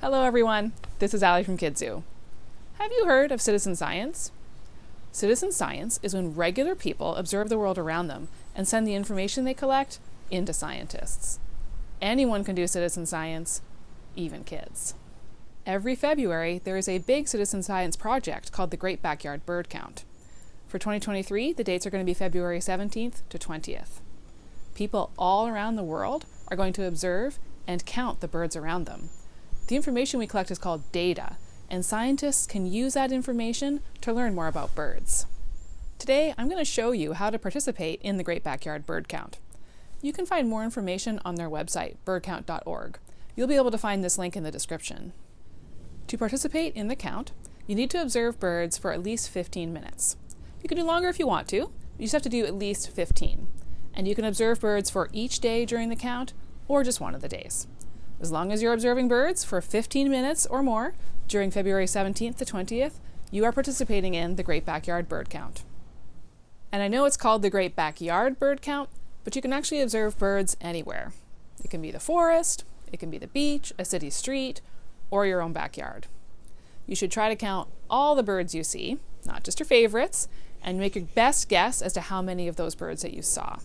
Hello everyone, this is Allie from Kidzu. Have you heard of citizen science? Citizen science is when regular people observe the world around them and send the information they collect into scientists. Anyone can do citizen science, even kids. Every February, there is a big citizen science project called the Great Backyard Bird Count. For 2023, the dates are going to be February 17th to 20th. People all around the world are going to observe and count the birds around them. The information we collect is called data, and scientists can use that information to learn more about birds. Today, I'm going to show you how to participate in the Great Backyard Bird Count. You can find more information on their website, birdcount.org. You'll be able to find this link in the description. To participate in the count, you need to observe birds for at least 15 minutes. You can do longer if you want to, you just have to do at least 15. And you can observe birds for each day during the count, or just one of the days. As long as you're observing birds for 15 minutes or more during February 17th to 20th, you are participating in the Great Backyard Bird Count. And I know it's called the Great Backyard Bird Count, but you can actually observe birds anywhere. It can be the forest, it can be the beach, a city street, or your own backyard. You should try to count all the birds you see, not just your favorites, and make your best guess as to how many of those birds that you saw.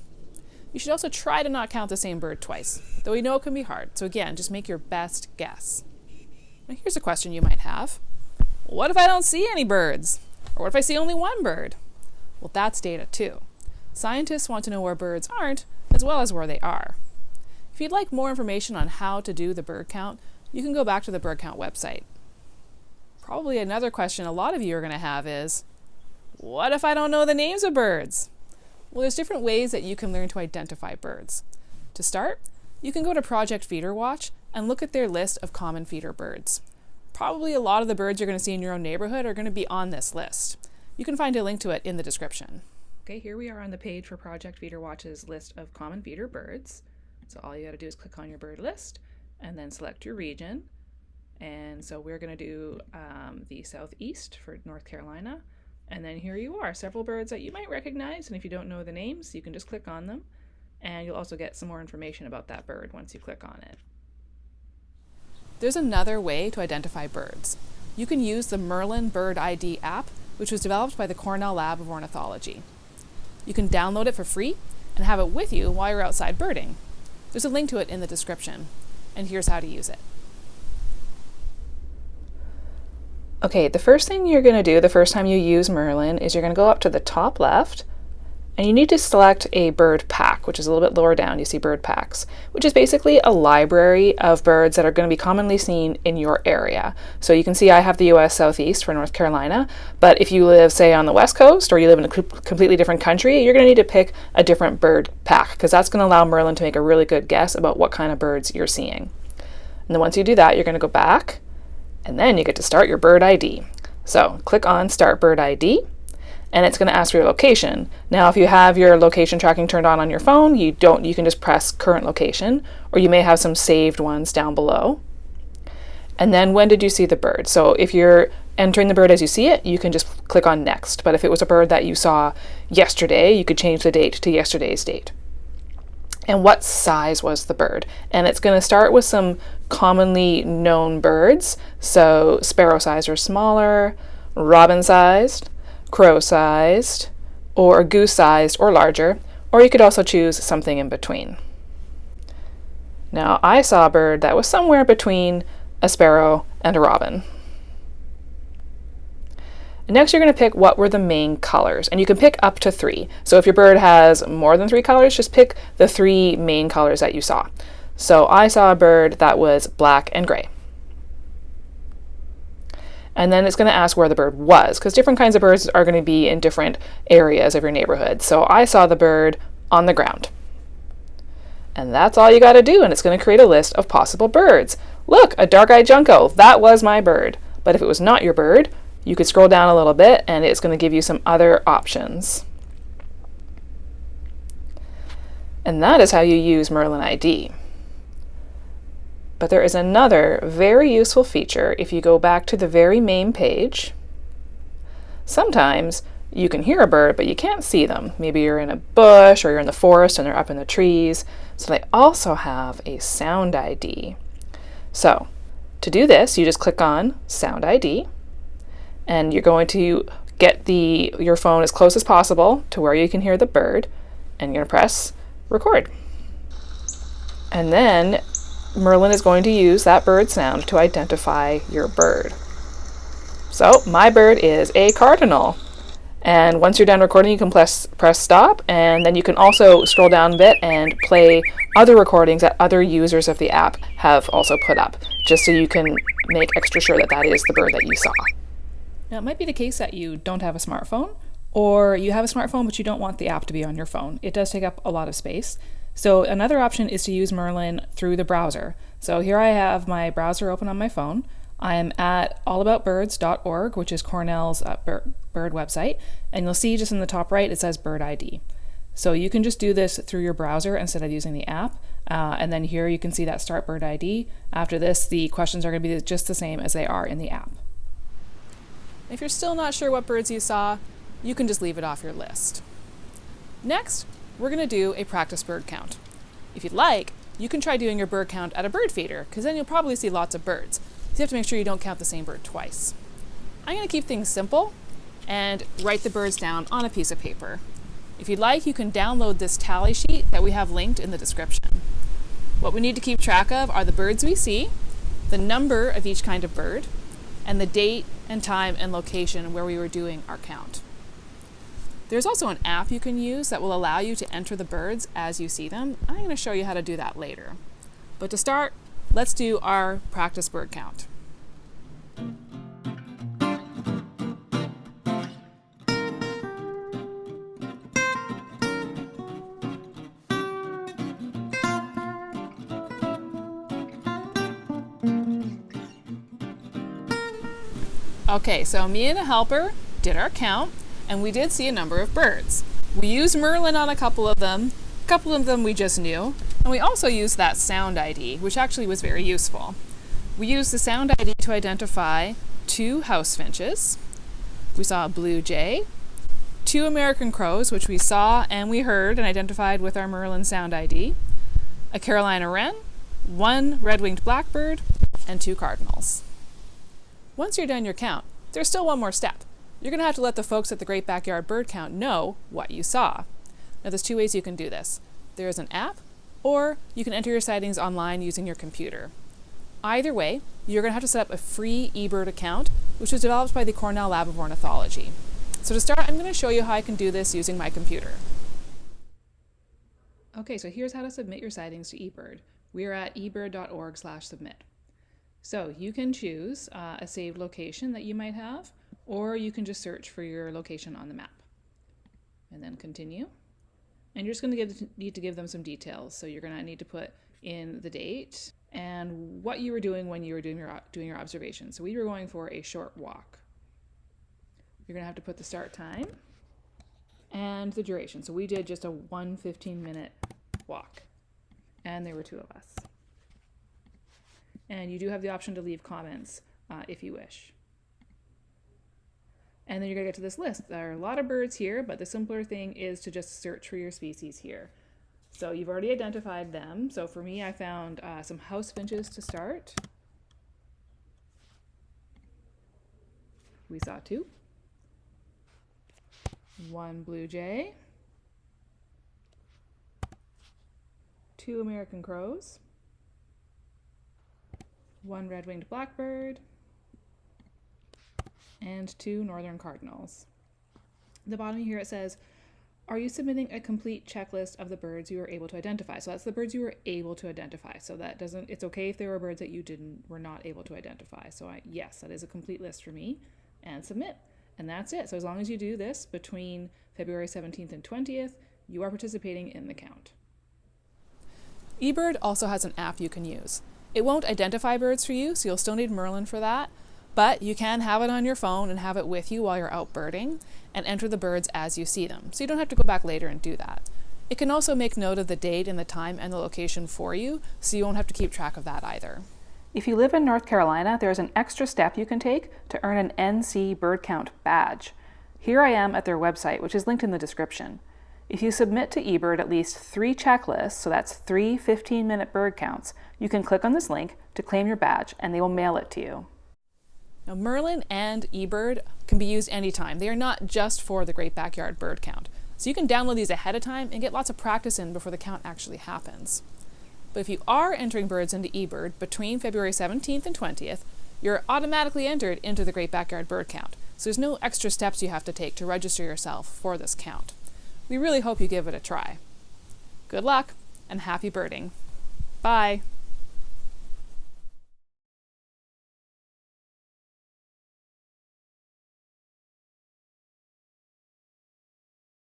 You should also try to not count the same bird twice, though we know it can be hard. So again, just make your best guess. Now here's a question you might have. What if I don't see any birds? Or what if I see only one bird? Well, that's data too. Scientists want to know where birds aren't, as well as where they are. If you'd like more information on how to do the bird count, you can go back to the bird count website. Probably another question a lot of you are going to have is, what if I don't know the names of birds? Well, there's different ways that you can learn to identify birds. To start, you can go to Project Feeder Watch and look at their list of common feeder birds. Probably a lot of the birds you're going to see in your own neighborhood are going to be on this list. You can find a link to it in the description. Okay, here we are on the page for Project Feeder Watch's list of common feeder birds. So all you got to do is click on your bird list and then select your region. And so we're going to do the southeast for North Carolina. And then here you are, several birds that you might recognize, and if you don't know the names, you can just click on them, and you'll also get some more information about that bird once you click on it. There's another way to identify birds. You can use the Merlin Bird ID app, which was developed by the Cornell Lab of Ornithology. You can download it for free and have it with you while you're outside birding. There's a link to it in the description, and here's how to use it. Okay, the first thing you're going to do the first time you use Merlin is you're going to go up to the top left and you need to select a bird pack, which is a little bit lower down. You see bird packs, which is basically a library of birds that are going to be commonly seen in your area. So you can see I have the US Southeast for North Carolina, but if you live, say, on the West Coast or you live in a completely different country, you're going to need to pick a different bird pack because that's going to allow Merlin to make a really good guess about what kind of birds you're seeing. And then once you do that, you're going to go back and then you get to start your bird ID. So click on Start Bird ID, and it's going to ask for your location. Now, if you have your location tracking turned on your phone, you can just press Current Location, or you may have some saved ones down below. And then when did you see the bird? So if you're entering the bird as you see it, you can just click on Next. But if it was a bird that you saw yesterday, you could change the date to yesterday's date. And what size was the bird? And it's going to start with some commonly known birds. So sparrow-sized or smaller, robin-sized, crow-sized, or goose-sized or larger, or you could also choose something in between. Now, I saw a bird that was somewhere between a sparrow and a robin. Next, you're going to pick what were the main colors, and you can pick up to 3. So if your bird has more than 3 colors, just pick the 3 main colors that you saw. So I saw a bird that was black and gray. And then it's going to ask where the bird was, because different kinds of birds are going to be in different areas of your neighborhood. So I saw the bird on the ground. And that's all you got to do, and it's going to create a list of possible birds. Look, a dark-eyed junco, that was my bird. But if it was not your bird, you could scroll down a little bit and it's going to give you some other options. And that is how you use Merlin ID. But there is another very useful feature if you go back to the very main page. Sometimes you can hear a bird, but you can't see them. Maybe you're in a bush or you're in the forest and they're up in the trees. So they also have a sound ID. So To do this, you just click on Sound ID, and you're going to get your phone as close as possible to where you can hear the bird, and you're going to press record. And then Merlin is going to use that bird sound to identify your bird. So my bird is a cardinal. And once you're done recording, you can press stop, and then you can also scroll down a bit and play other recordings that other users of the app have also put up, just so you can make extra sure that that is the bird that you saw. Now, it might be the case that you don't have a smartphone, or you have a smartphone but you don't want the app to be on your phone. It does take up a lot of space. So another option is to use Merlin through the browser. So here I have my browser open on my phone. I am at allaboutbirds.org, which is Cornell's bird website, and you'll see just in the top right it says Bird ID. So you can just do this through your browser instead of using the app, and then here you can see that Start Bird ID. After this, the questions are going to be just the same as they are in the app. If you're still not sure what birds you saw, you can just leave it off your list. Next, we're going to do a practice bird count. If you'd like, you can try doing your bird count at a bird feeder, because then you'll probably see lots of birds. So you have to make sure you don't count the same bird twice. I'm going to keep things simple and write the birds down on a piece of paper. If you'd like, you can download this tally sheet that we have linked in the description. What we need to keep track of are the birds we see, the number of each kind of bird, and the date and time and location where we were doing our count. There's also an app you can use that will allow you to enter the birds as you see them. I'm going to show you how to do that later. But to start, let's do our practice bird count. Okay, so me and a helper did our count, and we did see a number of birds. We used Merlin on a couple of them we just knew, and we also used that sound ID, which actually was very useful. We used the sound ID to identify 2 house finches. We saw a blue jay, 2 American crows, which we saw and we heard and identified with our Merlin sound ID, a Carolina wren, 1 red-winged blackbird, and 2 cardinals. Once you're done your count, there's still one more step. You're going to have to let the folks at the Great Backyard Bird Count know what you saw. Now, there's 2 ways you can do this. There is an app, or you can enter your sightings online using your computer. Either way, you're going to have to set up a free eBird account, which was developed by the Cornell Lab of Ornithology. So to start, I'm going to show you how I can do this using my computer. Okay, so here's how to submit your sightings to eBird. We are at ebird.org/submit. So you can choose a saved location that you might have, or you can just search for your location on the map. And then continue. And you're just going to need to give them some details. So you're going to need to put in the date and what you were doing when you were doing your observation. So we were going for a short walk. You're going to have to put the start time and the duration. So we did just a 1 15-minute walk, and there were 2 of us. And you do have the option to leave comments if you wish. And then you're going to get to this list. There are a lot of birds here, but the simpler thing is to just search for your species here. So you've already identified them. So for me, I found some house finches to start. We saw 2. 1 blue jay. 2 American crows. 1 red-winged blackbird, and 2 northern cardinals. At the bottom here it says, are you submitting a complete checklist of the birds you were able to identify? So that's the birds you were able to identify. So that doesn't, it's okay if there were birds that you were not able to identify. So yes, that is a complete list for me, and submit. And that's it. So as long as you do this between February 17th and 20th, you are participating in the count. eBird also has an app you can use. It won't identify birds for you, so you'll still need Merlin for that, but you can have it on your phone and have it with you while you're out birding and enter the birds as you see them, so you don't have to go back later and do that. It can also make note of the date and the time and the location for you, so you won't have to keep track of that either. If you live in North Carolina, there's an extra step you can take to earn an NC Bird Count badge. Here I am at their website, which is linked in the description. If you submit to eBird at least 3 checklists, so that's 3 15-minute bird counts, you can click on this link to claim your badge and they will mail it to you. Now, Merlin and eBird can be used anytime. They are not just for the Great Backyard Bird Count. So you can download these ahead of time and get lots of practice in before the count actually happens. But if you are entering birds into eBird between February 17th and 20th, you're automatically entered into the Great Backyard Bird Count. So there's no extra steps you have to take to register yourself for this count. We really hope you give it a try. Good luck and happy birding. Bye.